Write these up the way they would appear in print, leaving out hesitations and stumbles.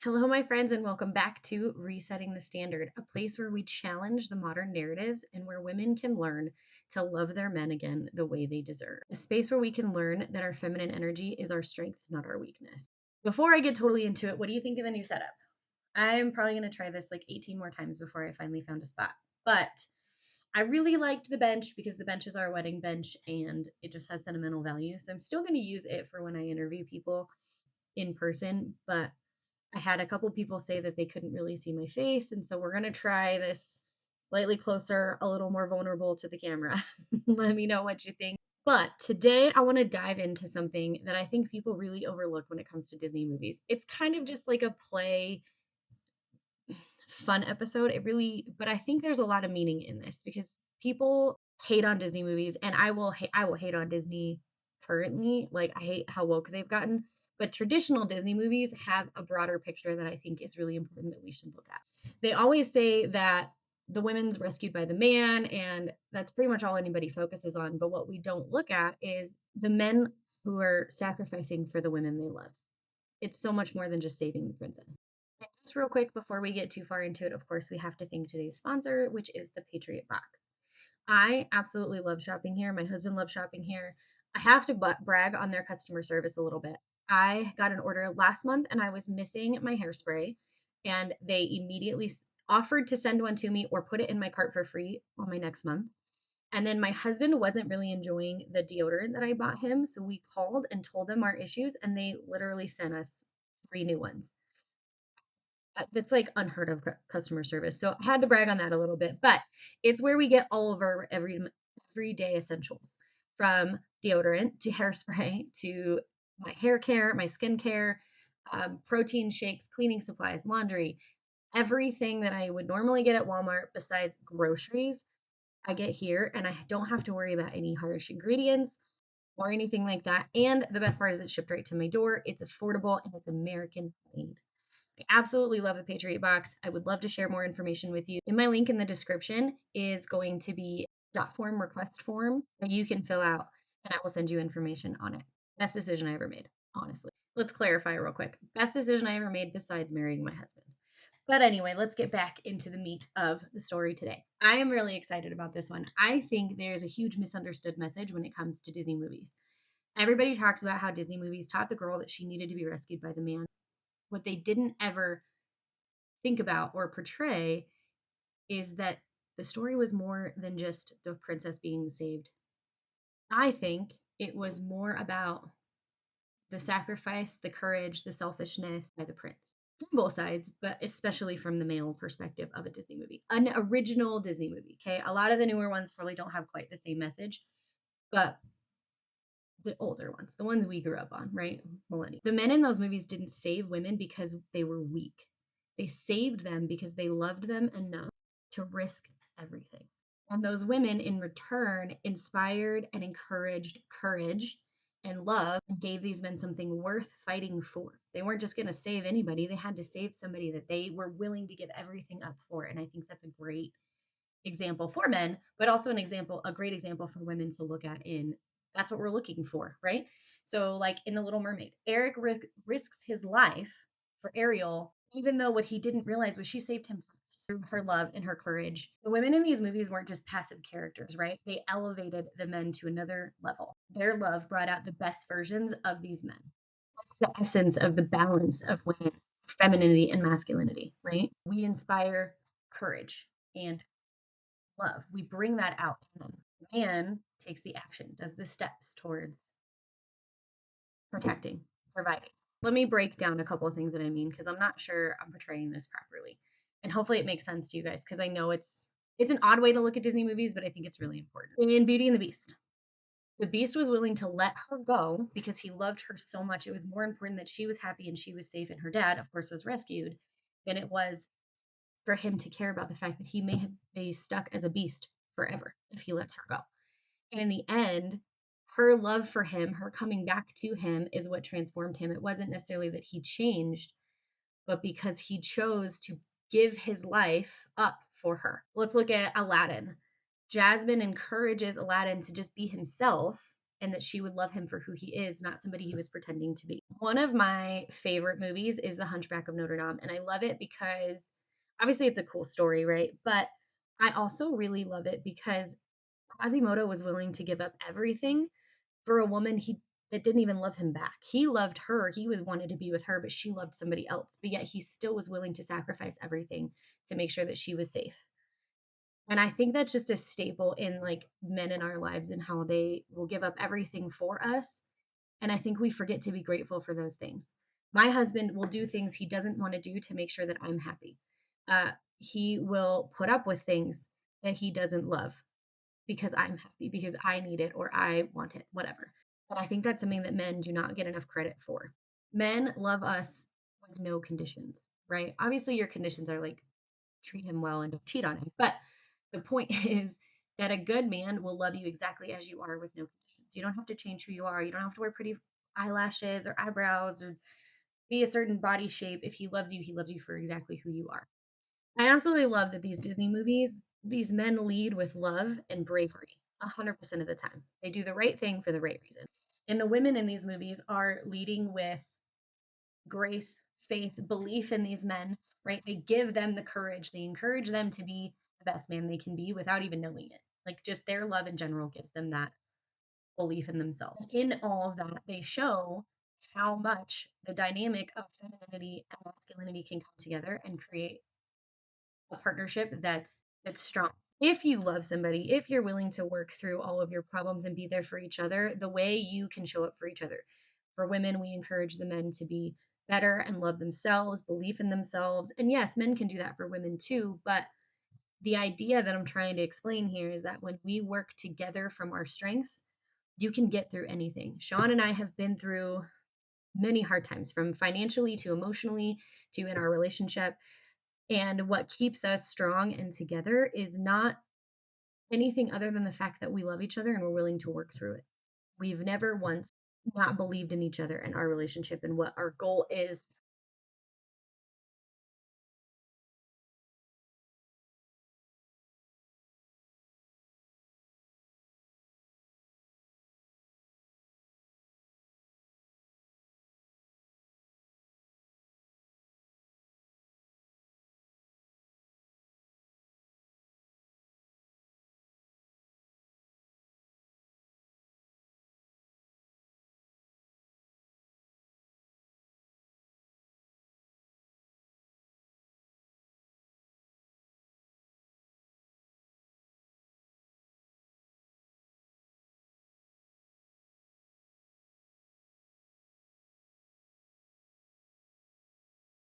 Hello, my friends, and welcome back to Resetting the Standard, a place where we challenge the modern narratives and where women can learn to love their men again the way they deserve. A space where we can learn that our feminine energy is our strength, not our weakness. Before I get totally into it, what do you think of the new setup? I'm probably going to try this like 18 more times before I finally found a spot. But I really liked the bench because the bench is our wedding bench and it just has sentimental value. So I'm still going to use it for when I interview people in person, but I had a couple people say that they couldn't really see my face, and so we're gonna try this slightly closer, a little more vulnerable to the camera. Let me know what you think. But today I want to dive into something that I think people really overlook when it comes to Disney movies. It's kind of just like a play fun episode. But I think there's a lot of meaning in this because people hate on Disney movies, and I will hate on Disney currently. Like I hate how woke they've gotten. But traditional Disney movies have a broader picture that I think is really important that we should look at. They always say that the women's rescued by the man, and that's pretty much all anybody focuses on. But what we don't look at is the men who are sacrificing for the women they love. It's so much more than just saving the princess. And just real quick before we get too far into it, of course, we have to thank today's sponsor, which is the Patriot Box. I absolutely love shopping here. My husband loves shopping here. I have to brag on their customer service a little bit. I got an order last month and I was missing my hairspray, and they immediately offered to send one to me or put it in my cart for free on my next month. And then my husband wasn't really enjoying the deodorant that I bought him. So we called and told them our issues, and they literally sent us three new ones. That's like unheard of customer service. So I had to brag on that a little bit, but it's where we get all of our everyday essentials, from deodorant to hairspray to my hair care, my skin care, protein shakes, cleaning supplies, laundry, everything that I would normally get at Walmart besides groceries. I get here and I don't have to worry about any harsh ingredients or anything like that. And the best part is it's shipped right to my door. It's affordable and it's American made. I absolutely love the Patriot Box. I would love to share more information with you. In my link in the description is going to be a dot form request form that you can fill out, and I will send you information on it. Best decision I ever made, honestly. Let's clarify real quick. Best decision I ever made besides marrying my husband. But anyway, let's get back into the meat of the story today. I am really excited about this one. I think there's a huge misunderstood message when it comes to Disney movies. Everybody talks about how Disney movies taught the girl that she needed to be rescued by the man. What they didn't ever think about or portray is that the story was more than just the princess being saved. I think it was more about the sacrifice, the courage, the selfishness by the prince from both sides, but especially from the male perspective of a Disney movie, an original Disney movie. Okay. A lot of the newer ones probably don't have quite the same message, but the older ones, the ones we grew up on, right? Millennial. The men in those movies didn't save women because they were weak. They saved them because they loved them enough to risk everything. And those women, in return, inspired and encouraged courage and love and gave these men something worth fighting for. They weren't just going to save anybody, they had to save somebody that they were willing to give everything up for. And I think that's a great example for men, but also a great example for women to look at in that's what we're looking for, right? So, like in The Little Mermaid, Eric risks his life for Ariel, even though what he didn't realize was she saved him first through her love and her courage. The women in these movies weren't just passive characters, right? They elevated the men to another level. Their love brought out the best versions of these men. That's the essence of the balance of women, femininity and masculinity, right? We inspire courage and love. We bring that out in them. The man takes the action, does the steps towards protecting, providing. Let me break down a couple of things that I mean because I'm not sure I'm portraying this properly. And hopefully it makes sense to you guys because I know it's an odd way to look at Disney movies, but I think it's really important. In Beauty and the Beast, the Beast was willing to let her go because he loved her so much. It was more important that she was happy and she was safe and her dad, of course, was rescued than it was for him to care about the fact that he may have be stuck as a beast forever if he lets her go. And in the end, her love for him, her coming back to him is what transformed him. It wasn't necessarily that he changed, but because he chose to give his life up for her. Let's look at Aladdin. Jasmine encourages Aladdin to just be himself and that she would love him for who he is, not somebody he was pretending to be. One of my favorite movies is The Hunchback of Notre Dame, and I love it because obviously it's a cool story, right? But I also really love it because Quasimodo was willing to give up everything for a woman he that didn't even love him back. He loved her. He was wanted to be with her, but she loved somebody else. But yet he still was willing to sacrifice everything to make sure that she was safe. And I think that's just a staple in like men in our lives and how they will give up everything for us. And I think we forget to be grateful for those things. My husband will do things he doesn't want to do to make sure that I'm happy. He will put up with things that he doesn't love because I'm happy, because I need it or I want it, whatever. But I think that's something that men do not get enough credit for. Men love us with no conditions, right? Obviously, your conditions are like treat him well and don't cheat on him. But the point is that a good man will love you exactly as you are with no conditions. You don't have to change who you are. You don't have to wear pretty eyelashes or eyebrows or be a certain body shape. If he loves you for exactly who you are. I absolutely love that these Disney movies, these men lead with love and bravery 100% of the time. They do the right thing for the right reason. And the women in these movies are leading with grace, faith, belief in these men, right? They give them the courage. They encourage them to be the best man they can be without even knowing it. Like just their love in general gives them that belief in themselves. In all of that, they show how much the dynamic of femininity and masculinity can come together and create a partnership that's strong. If you love somebody, if you're willing to work through all of your problems and be there for each other, the way you can show up for each other. For women, we encourage the men to be better and love themselves, believe in themselves. And yes, men can do that for women too, but the idea that I'm trying to explain here is that when we work together from our strengths, you can get through anything. Sean and I have been through many hard times, from financially to emotionally to in our relationship. And what keeps us strong and together is not anything other than the fact that we love each other and we're willing to work through it. We've never once not believed in each other and our relationship and what our goal is.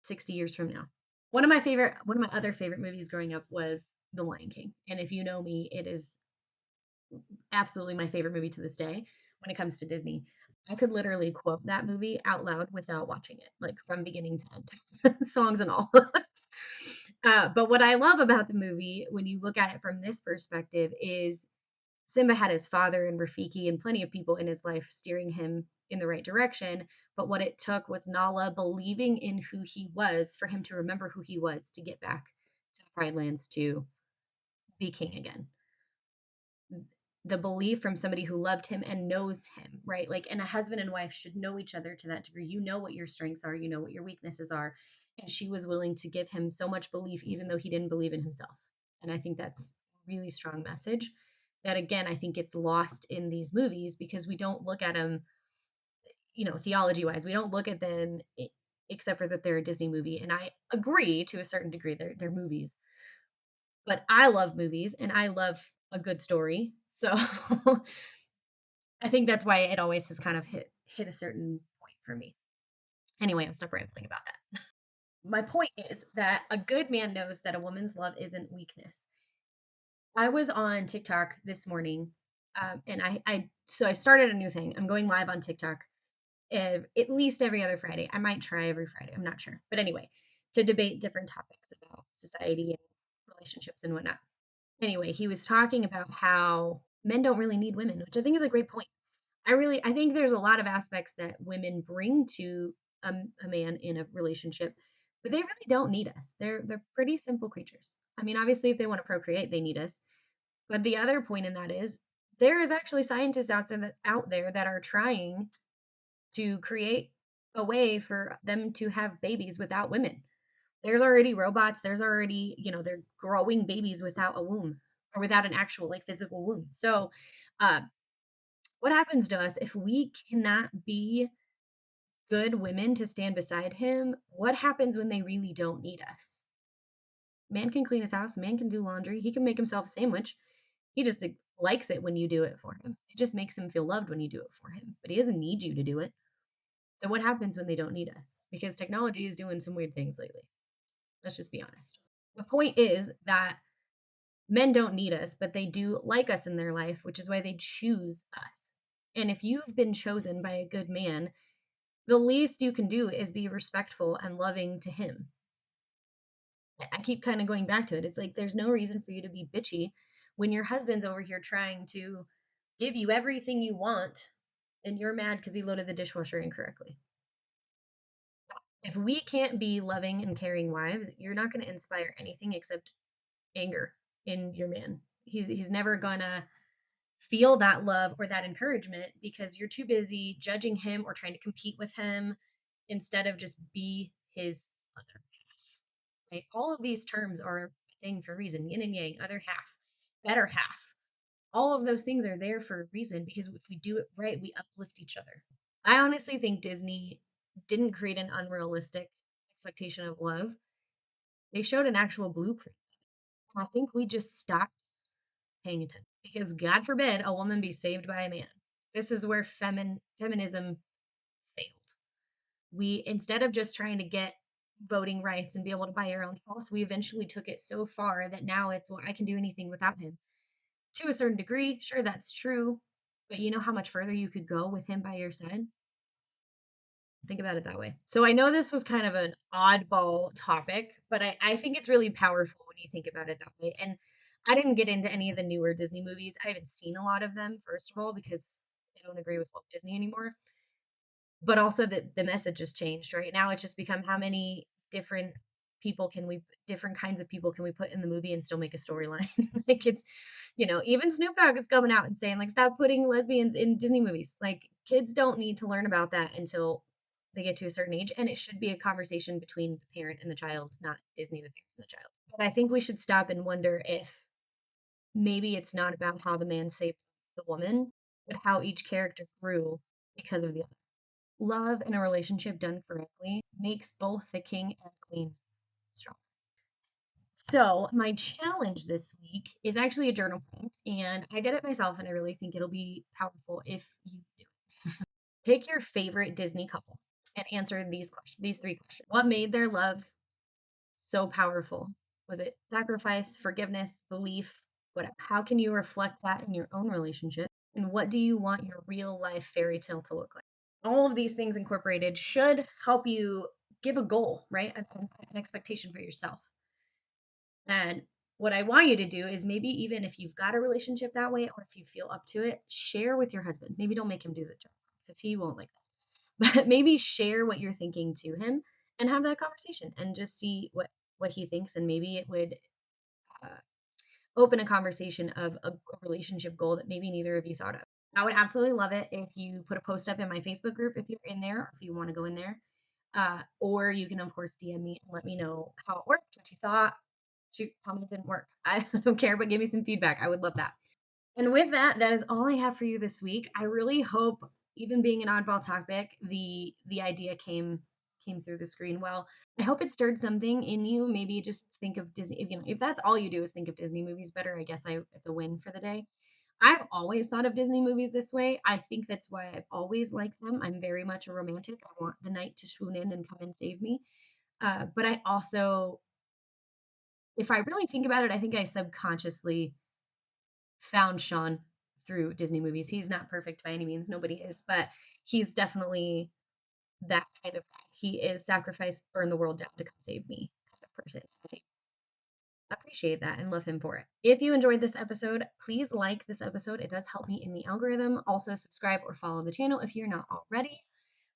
60 years from now. One of my other favorite movies growing up was The Lion King. And if you know me, it is absolutely my favorite movie to this day when it comes to Disney. I could literally quote that movie out loud without watching it, like from beginning to end, songs and all. But what I love about the movie, when you look at it from this perspective, is Simba had his father and Rafiki and plenty of people in his life steering him in the right direction. But what it took was Nala believing in who he was for him to remember who he was to get back to the Pride Lands to be king again. The belief from somebody who loved him and knows him, right? Like, and a husband and wife should know each other to that degree. You know what your strengths are, you know what your weaknesses are. And she was willing to give him so much belief, even though he didn't believe in himself. And I think that's a really strong message that, again, I think gets lost in these movies because we don't look at them, theology wise. We don't look at them except for that they're a Disney movie. And I agree to a certain degree, they're movies. But I love movies and I love a good story. So I think that's why it always has kind of hit a certain point for me. Anyway, I'll stop rambling about that. My point is that a good man knows that a woman's love isn't weakness. I was on TikTok this morning, and I started a new thing. I'm going live on TikTok at least every other Friday. I might try every Friday. I'm not sure, but anyway, to debate different topics about society and relationships and whatnot. Anyway, he was talking about how men don't really need women, which I think is a great point. I think there's a lot of aspects that women bring to a man in a relationship, but they really don't need us. They're pretty simple creatures. I mean, obviously, if they want to procreate, they need us. But the other point in that is There is actually scientists out there that are trying to create a way for them to have babies without women. There's already robots, there's already, they're growing babies without a womb or without an actual like physical womb. So, uh, what happens to us if we cannot be good women to stand beside him? What happens when they really don't need us? Man can clean his house, man can do laundry, he can make himself a sandwich. He just likes it when you do it for him. It just makes him feel loved when you do it for him, but he doesn't need you to do it. So what happens when they don't need us? Because technology is doing some weird things lately. Let's just be honest. The point is that men don't need us, but they do like us in their life, which is why they choose us. And if you've been chosen by a good man, the least you can do is be respectful and loving to him. I keep kind of going back to it. It's like there's no reason for you to be bitchy when your husband's over here trying to give you everything you want and you're mad because he loaded the dishwasher incorrectly. If we can't be loving and caring wives, you're not going to inspire anything except anger in your man. He's never gonna feel that love or that encouragement because you're too busy judging him or trying to compete with him instead of just be his other half. Right? All of these terms are a thing for a reason. Yin and yang, other half, better half. All of those things are there for a reason because if we do it right, we uplift each other. I honestly think Disney didn't create an unrealistic expectation of love. They showed an actual blueprint. I think we just stopped paying attention because God forbid a woman be saved by a man. This is where feminism failed. We instead of just trying to get voting rights and be able to buy your own house, we eventually took it so far that now it's well, I can do anything without him. To a certain degree, sure that's true, but you know how much further you could go with him by your side? Think about it that way. So I know this was kind of an oddball topic, but I think it's really powerful when you think about it that way. And I didn't get into any of the newer Disney movies. I haven't seen a lot of them, first of all, because I don't agree with Walt Disney anymore. But also that the message has changed, right? Now it's just become how many different kinds of people can we put in the movie and still make a storyline? Like it's, even Snoop Dogg is coming out and saying, like, stop putting lesbians in Disney movies. Like, kids don't need to learn about that until they get to a certain age. And it should be a conversation between the parent and the child, not Disney, the parent and the child. But I think we should stop and wonder if maybe it's not about how the man saved the woman, but how each character grew because of the other. Love in a relationship done correctly makes both the king and queen strong. So, my challenge this week is actually a journal prompt, and I did it myself, and I really think it'll be powerful if you do. Pick your favorite Disney couple and answer these three questions. What made their love so powerful? Was it sacrifice, forgiveness, belief? What? How can you reflect that in your own relationship? And what do you want your real life fairy tale to look like? All of these things incorporated should help you give a goal, right? An expectation for yourself. And what I want you to do is maybe even if you've got a relationship that way or if you feel up to it, share with your husband. Maybe don't make him do the job because he won't like that. But maybe share what you're thinking to him and have that conversation and just see what he thinks and maybe it would uh, open a conversation of a relationship goal that maybe neither of you thought of. I would absolutely love it if you put a post up in my Facebook group if you're in there, or if you want to go in there. Or you can, of course, DM me and let me know how it worked, what you thought. Shoot, tell me it didn't work. I don't care, but give me some feedback. I would love that. And with that, that is all I have for you this week. I really hope, even being an oddball topic, the idea came through the screen well. I hope it stirred something in you. Maybe just think of Disney. If that's all you do is think of Disney movies better, I guess it's a win for the day. I've always thought of Disney movies this way. I think that's why I've always liked them. I'm very much a romantic. I want the knight to swoon in and come and save me. But I also, if I really think about it, I think I subconsciously found Sean through Disney movies. He's not perfect by any means. Nobody is, but he's definitely that kind of guy. He is sacrifice, burn the world down to come save me kind of person. I appreciate that and love him for it. If you enjoyed this episode, please like this episode. It does help me in the algorithm. Also, subscribe or follow the channel if you're not already.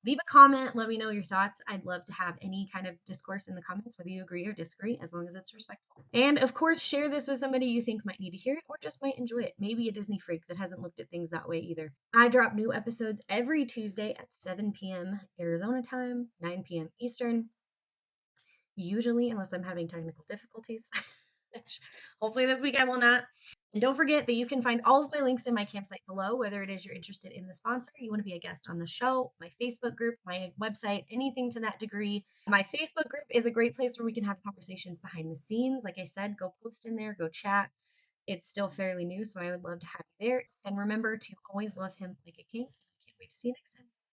Leave a comment. Let me know your thoughts. I'd love to have any kind of discourse in the comments, whether you agree or disagree, as long as it's respectful. And of course, share this with somebody you think might need to hear it or just might enjoy it. Maybe a Disney freak that hasn't looked at things that way either. I drop new episodes every Tuesday at 7 p.m. Arizona time, 9 p.m. Eastern, usually, unless I'm having technical difficulties. Hopefully, this week I will not. And don't forget that you can find all of my links in my campsite below, whether it is you're interested in the sponsor, you want to be a guest on the show, my Facebook group, my website, anything to that degree. My Facebook group is a great place where we can have conversations behind the scenes. Like I said, go post in there, go chat. It's still fairly new, so I would love to have you there. And remember to always love him like a king. I can't wait to see you next time.